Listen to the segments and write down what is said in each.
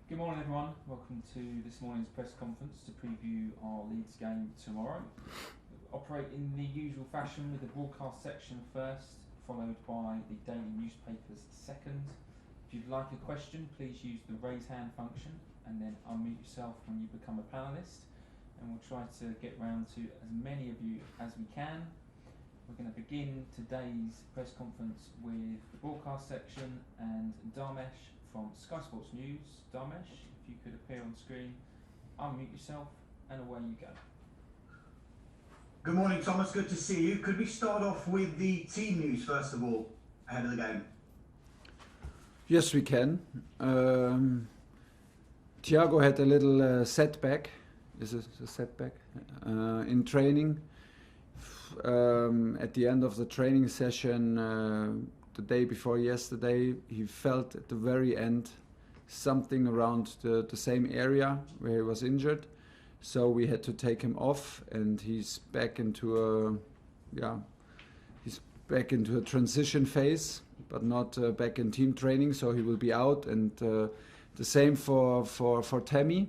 Good morning everyone, welcome to this morning's press conference to preview our Leeds game tomorrow. We'll operate in the usual fashion with the broadcast section first, followed by the daily newspapers second. If you'd like a question, please use the raise hand function and then unmute yourself when you become a panellist, and we'll try to get round to as many of you as we can. We're going to begin today's press conference with the broadcast section and Dharmesh from Sky Sports News. Dharmesh, if you could appear on screen, unmute yourself, and away you go. Good morning, Thomas. Good to see you. Could we start off with the team news first of all, ahead of the game? Yes, we can. Thiago had a little setback. Is it a setback? In training. At the end of the training session, the day before yesterday, he felt at the very end something around the same area where he was injured. So we had to take him off, and he's back into a transition phase, but not back in team training. So he will be out, and the same for Tammy.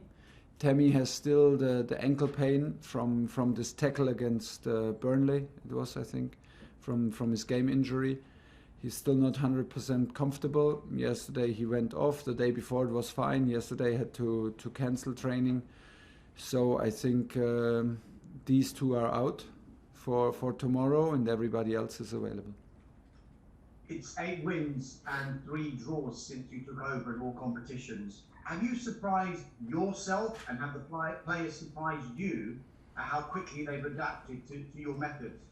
Tammy has still the ankle pain from this tackle against Burnley. It was, I think, from his game injury. He's still not 100% comfortable. Yesterday he went off. The day before it was fine. Yesterday had to cancel training. So I think these two are out for tomorrow, and everybody else is available. It's 8 wins and 3 draws since you took over in all competitions. Have you surprised yourself, and have the players surprised you at how quickly they've adapted to your methods?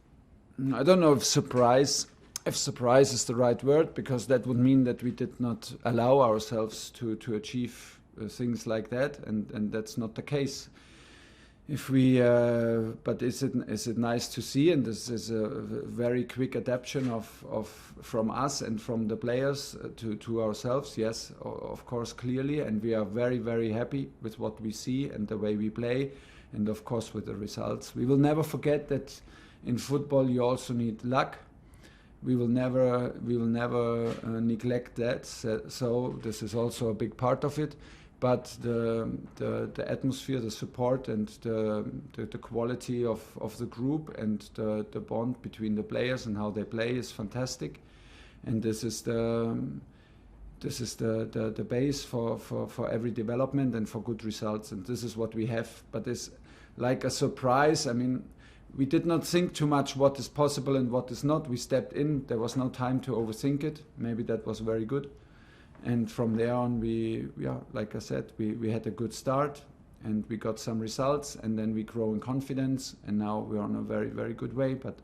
I don't know if surprise is the right word, because that would mean that we did not allow ourselves to achieve things like that, and that's not the case. If we, but is it nice to see? And this is a very quick adaptation from us and from the players to ourselves. Yes, of course, clearly, and we are very, very happy with what we see and the way we play, and of course with the results. We will never forget that in football you also need luck. We will never neglect that. So this is also a big part of it. But the atmosphere, the support, and the quality of the group and the bond between the players and how they play is fantastic, and this is the base for every development and for good results, and this is what we have. But it's like a surprise. I mean, we did not think too much what is possible and what is not. We stepped in. There was no time to overthink it. Maybe that was very good. And from there on, like I said, we had a good start, and we got some results, and then we grow in confidence, and now we're on a very, very good way. But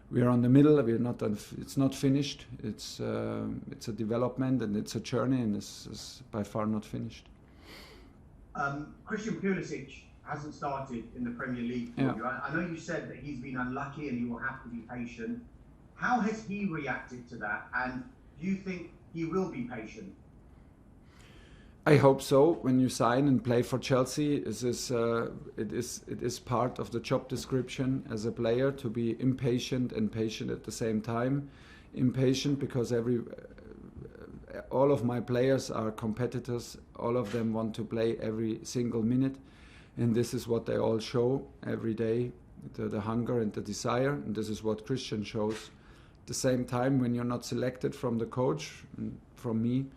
we're on the middle. We're not. It's not finished. It's a development, and it's a journey, and this is by far not finished. Christian Pulisic hasn't started in the Premier League for you. I know you said that he's been unlucky and he will have to be patient. How has he reacted to that? And do you think he will be patient? I hope so. When you sign and play for Chelsea, it is part of the job description as a player to be impatient and patient at the same time. Impatient because all of my players are competitors. All of them want to play every single minute, and this is what they all show every day: the hunger and the desire. And this is what Christian shows. At the same time, when you're not selected from the coach and from me,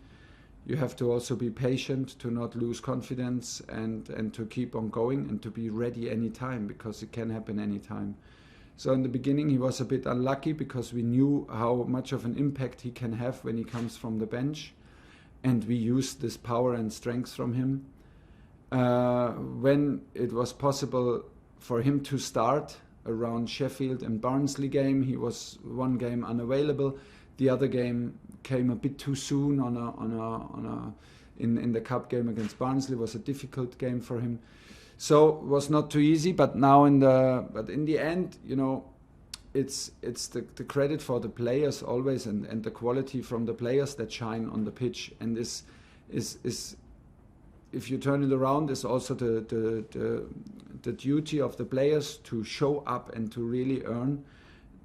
you have to also be patient, to not lose confidence, and to keep on going and to be ready anytime, because it can happen anytime. So in the beginning he was a bit unlucky, because we knew how much of an impact he can have when he comes from the bench, and we used this power and strength from him. When it was possible for him to start around Sheffield and Barnsley game, he was one game unavailable. The other game came a bit too soon in the cup game against Barnsley. Was a difficult game for him, so it was not too easy. But now in the end, you know, it's the credit for the players always, and the quality from the players that shine on the pitch. And this is if you turn it around, is also the duty of the players to show up and to really earn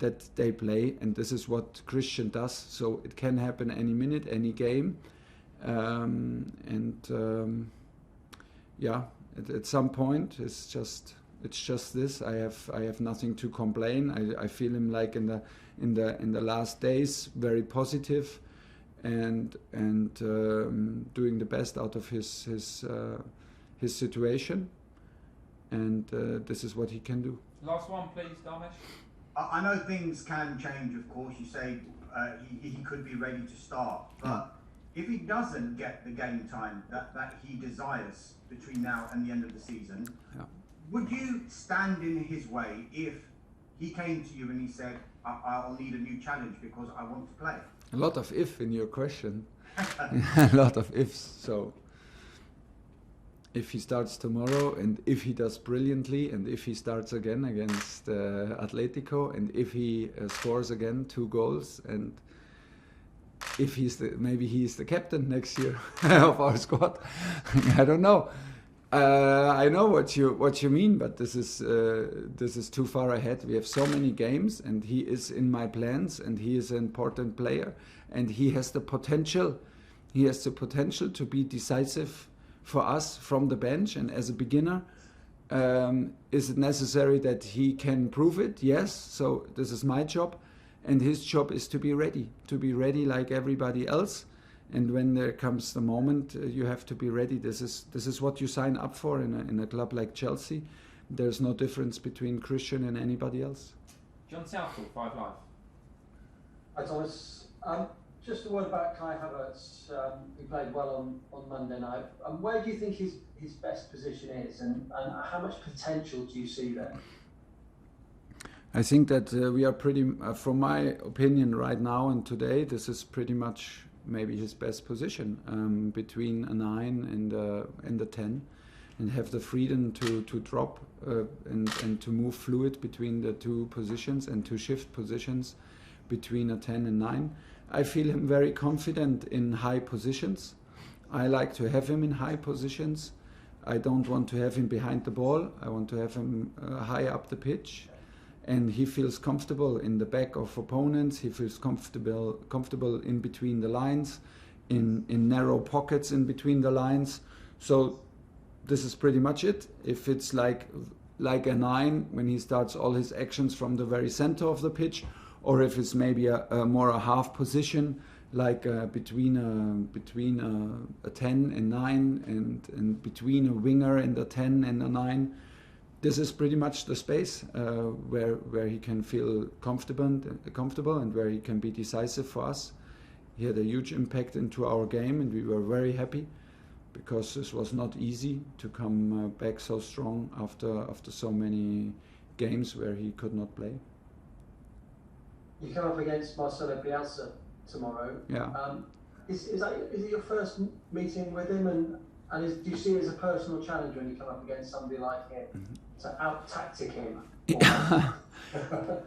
that they play, and this is what Christian does. So it can happen any minute, any game, yeah, at some point it's just this. I have nothing to complain. I feel him like in the last days very positive, and doing the best out of his situation, and this is what he can do. Last one, please, Damesh. I know things can change, of course. You say he could be ready to start, but if he doesn't get the game time that he desires between now and the end of the season, would you stand in his way if he came to you and he said, I'll need a new challenge because I want to play? A lot of if in your question. A lot of ifs. So if he starts tomorrow, and if he does brilliantly, and if he starts again against Atletico, and if he scores again 2 goals, and if maybe he's the captain next year of our squad. I don't know. I know what you mean, but this is too far ahead. We have so many games, and he is in my plans, and he is an important player, and he has the potential. He has the potential to be decisive for us from the bench, and as a beginner. Is it necessary that he can prove it? Yes. So this is my job, and his job is to be ready like everybody else. And when there comes the moment, you have to be ready. This is what you sign up for in a club like Chelsea. There's no difference between Christian and anybody else. John Southall, 5 Live. Hi Thomas. Just a word about Kai Havertz, who played well on Monday night. Where do you think his best position is, and how much potential do you see there? I think that we are pretty, from my opinion right now and today, this is pretty much maybe his best position, between a 9 and a 10, and have the freedom to drop and to move fluid between the 2 positions and to shift positions between a 10 and 9. I feel him very confident in high positions. I like to have him in high positions. I don't want to have him behind the ball. I want to have him high up the pitch. And he feels comfortable in the back of opponents. He feels comfortable in between the lines, in narrow pockets in between the lines. So this is pretty much it. If it's like a 9 when he starts all his actions from the very center of the pitch, or if it's maybe a half position, like between a 10 and 9, and between a winger and a 10 and a 9. This is pretty much the space where he can feel comfortable and where he can be decisive for us. He had a huge impact into our game, and we were very happy because this was not easy to come back so strong after so many games where he could not play. You come up against Marcelo Bielsa tomorrow. Yeah. Is it your first meeting with him, and do you see it as a personal challenge when you come up against somebody like him to out-tactic him?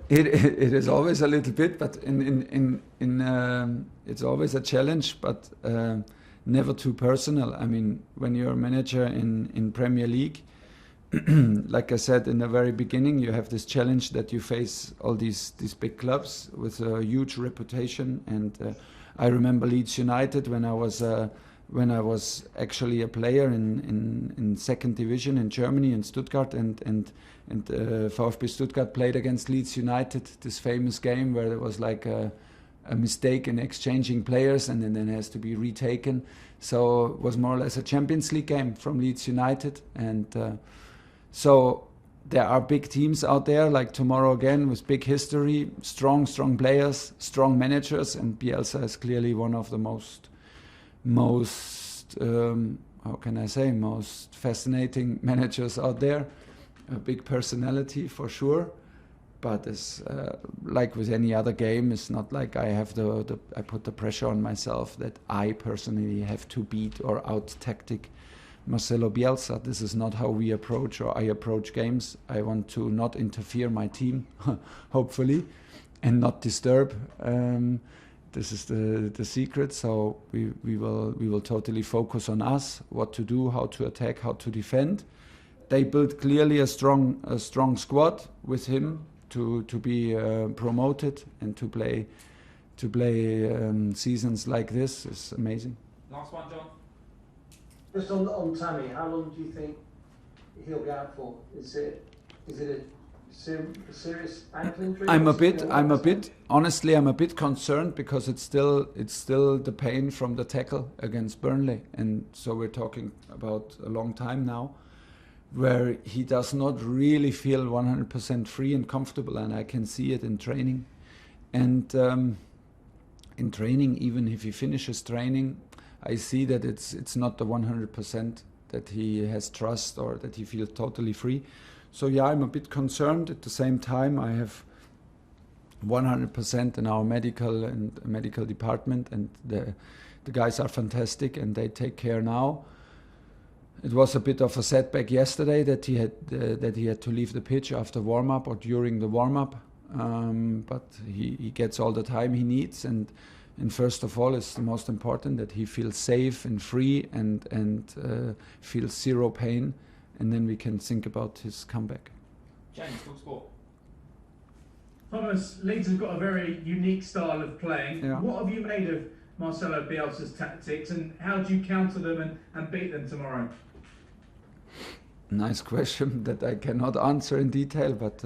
It is always a little bit, but it's always a challenge, but never too personal. I mean, when you're a manager in Premier League, like I said in the very beginning, you have this challenge that you face all these big clubs with a huge reputation. And I remember Leeds United when I was actually a player in second division in Germany, in Stuttgart, and VfB Stuttgart played against Leeds United, this famous game where there was like a mistake in exchanging players, and then it has to be retaken. So it was more or less a Champions League game from Leeds United, and so there are big teams out there, like tomorrow again, with big history, strong players, strong managers, and Bielsa is clearly one of the most fascinating managers out there. A big personality for sure, but it's like with any other game, it's not like I have I put the pressure on myself that I personally have to beat or out-tactic Marcelo Bielsa. This is not how we approach, or I approach games. I want to not interfere my team, hopefully, and not disturb. This is the secret. So we will totally focus on us, what to do, how to attack, how to defend. They built clearly a strong squad with him to be promoted, and to play seasons like this is amazing. Last one, John. Just on Tammy, how long do you think he'll be out for? Is it a serious ankle injury? Honestly, I'm a bit concerned because it's still the pain from the tackle against Burnley, and so we're talking about a long time now, where he does not really feel 100% free and comfortable, and I can see it in training. And in training, even if he finishes training, I see that it's not the 100% that he has trust or that he feels totally free. So yeah, I'm a bit concerned. At the same time, I have 100% in our medical department, and the guys are fantastic and they take care now. It was a bit of a setback yesterday that he had to leave the pitch after warm-up or during the warm-up, but he gets all the time he needs, and first of all, it's the most important that he feels safe and free and feels zero pain, and then we can think about his comeback. James, talk sport. Thomas, Leeds have got a very unique style of playing. Yeah. What have you made of Marcelo Bielsa's tactics, and how do you counter them and beat them tomorrow? Nice question that I cannot answer in detail, but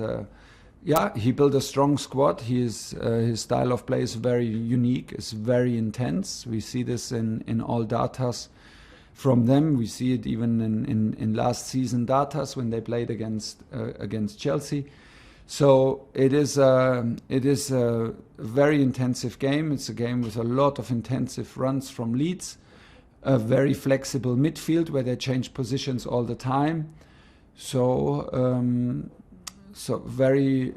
yeah, he built a strong squad. His style of play is very unique, it's very intense. We see this in all datas from them. We see it even in last season datas when they played against Chelsea. So it is a very intensive game. It's a game with a lot of intensive runs from Leeds, a very flexible midfield where they change positions all the time. So very,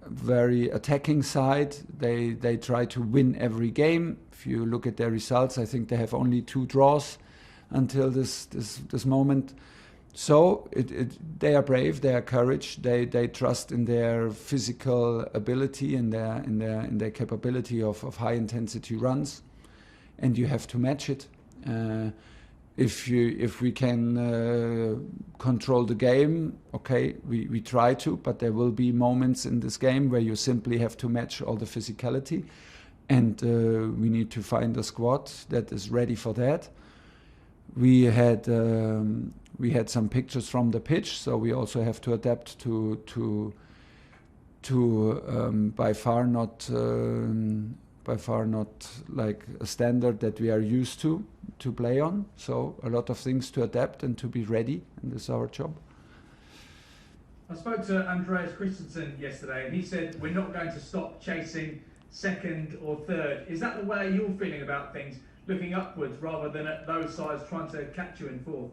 very attacking side. They try to win every game. If you look at their results, I think they have only 2 draws until this moment. So they are brave, they are courage, they trust in their physical ability and in their capability of high intensity runs, and you have to match it. If we can control the game, okay, we try to, but there will be moments in this game where you simply have to match all the physicality, and we need to find a squad that is ready for that. We had some pictures from the pitch, so we also have to adapt to by far not like a standard that we are used to play on. So a lot of things to adapt and to be ready, and this is our job. I spoke to Andreas Christensen yesterday, and he said we're not going to stop chasing second or third. Is that the way you're feeling about things, looking upwards rather than at those sides trying to catch you in fourth?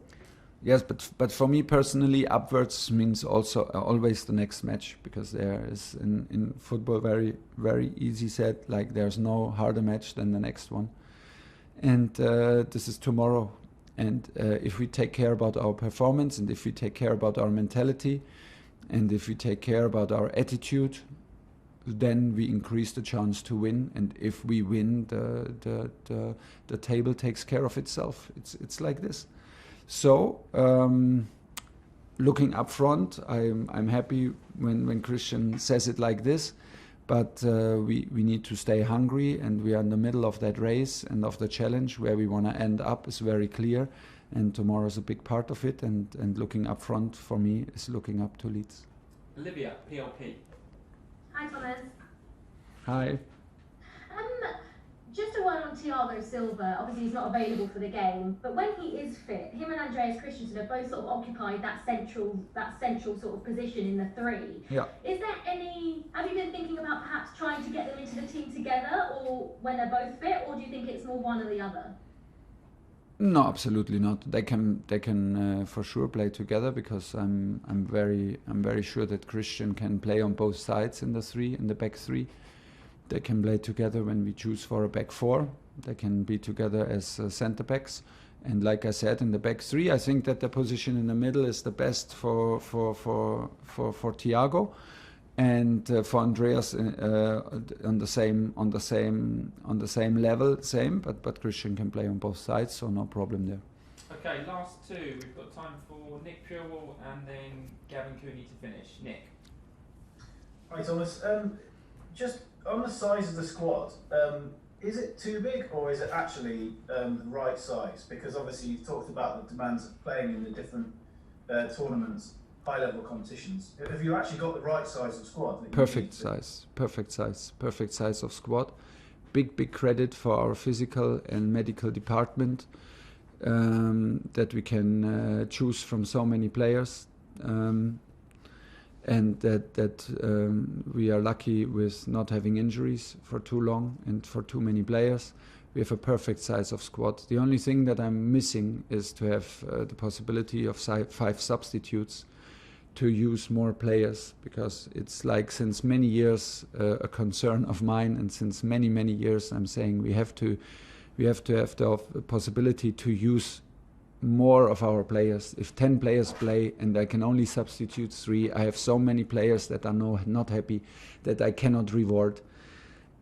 Yes, but for me personally, upwards means also always the next match, because there is in football very, very easy said, like there's no harder match than the next one. And this is tomorrow. And if we take care about our performance, and if we take care about our mentality, and if we take care about our attitude, then we increase the chance to win. And if we win, the table takes care of itself. It's like this. So looking up front, I'm happy when Christian says it like this, but we need to stay hungry, and we are in the middle of that race and of the challenge. Where we want to end up is very clear, and tomorrow is a big part of it, and looking up front for me is looking up to Leeds. Olivia, PLP. Hi Thomas. Hi. Just a word on Thiago Silva. Obviously he's not available for the game, but when he is fit, him and Andreas Christensen have both sort of occupied that central sort of position in the 3. Yeah. Is there have you been thinking about perhaps trying to get them into the team together, or when they're both fit, or do you think it's more one or the other? No, absolutely not. They can for sure play together, because I'm very sure that Christian can play on both sides in the back 3. They can play together when we choose for a back 4. They can be together as centre backs. And like I said, in the back 3, I think that the position in the middle is the best for Thiago, and for Andreas on the same level, but Christian can play on both sides, so no problem there. Okay, last 2. We've got time for Nick Purewell and then Gavin Cooney to finish. Nick. Hi Thomas. Just on the size of the squad, is it too big, or is it actually the right size? Because obviously you've talked about the demands of playing in the different tournaments, high-level competitions. Have you actually got the right size of squad? That Perfect size of squad. Big credit for our physical and medical department, that we can choose from so many players, and that we are lucky with not having injuries for too long and for too many players. We have a perfect size of squad. The only thing that I'm missing is to have the possibility of 5 substitutes, to use more players, because it's like since many years a concern of mine, and since many years I'm saying we have to have the possibility to use more of our players. If 10 players play and I can only substitute 3, I have so many players that are not happy, that I cannot reward.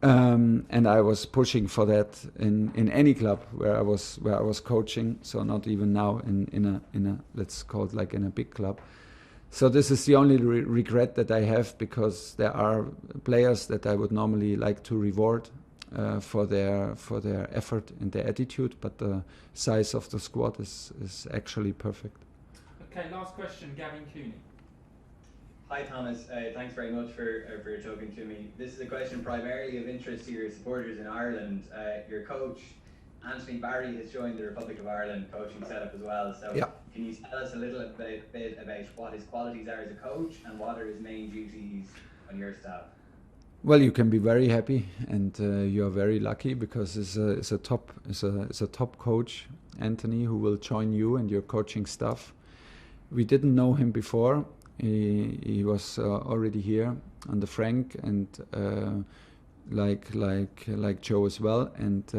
And I was pushing for that in any club where I was coaching. So not even now in a let's call it like in a big club. So this is the only regret that I have, because there are players that I would normally like to reward for their effort and their attitude, but the size of the squad is actually perfect. Okay, last question, Gavin Cooney. Hi Thomas, thanks very much for talking to me. This is a question primarily of interest to your supporters in Ireland. Your coach, Anthony Barry, has joined the Republic of Ireland coaching setup as well. So yeah. Can you tell us a little bit about what his qualities are as a coach, and what are his main duties on your staff? Well, you can be very happy, and you are very lucky, because it's a top coach, Anthony, who will join you and your coaching staff. We didn't know him before. He was already here under Frank, and like Joe as well. And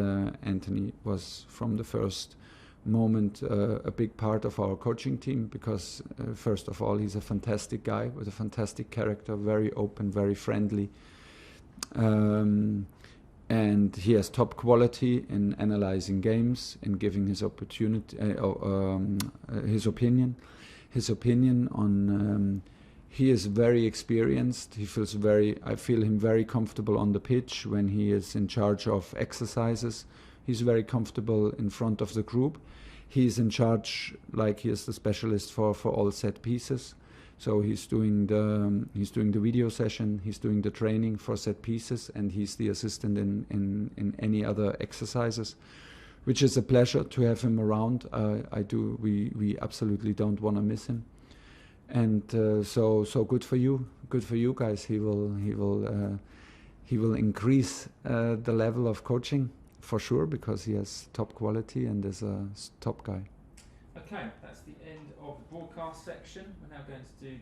Anthony was from the first moment a big part of our coaching team, because first of all, he's a fantastic guy with a fantastic character, very open, very friendly. And he has top quality in analyzing games and giving his opinion on. He is very experienced. I feel him very comfortable on the pitch when he is in charge of exercises. He's very comfortable in front of the group. He's in charge, like he is the specialist for all set pieces. So he's doing the video session, he's doing the training for set pieces, and he's the assistant in any other exercises, which is a pleasure to have him around. We absolutely don't want to miss him, and so good for you guys. He will increase the level of coaching for sure, because he has top quality and is a top guy. Okay, that's the end of the broadcast section. We're now going to do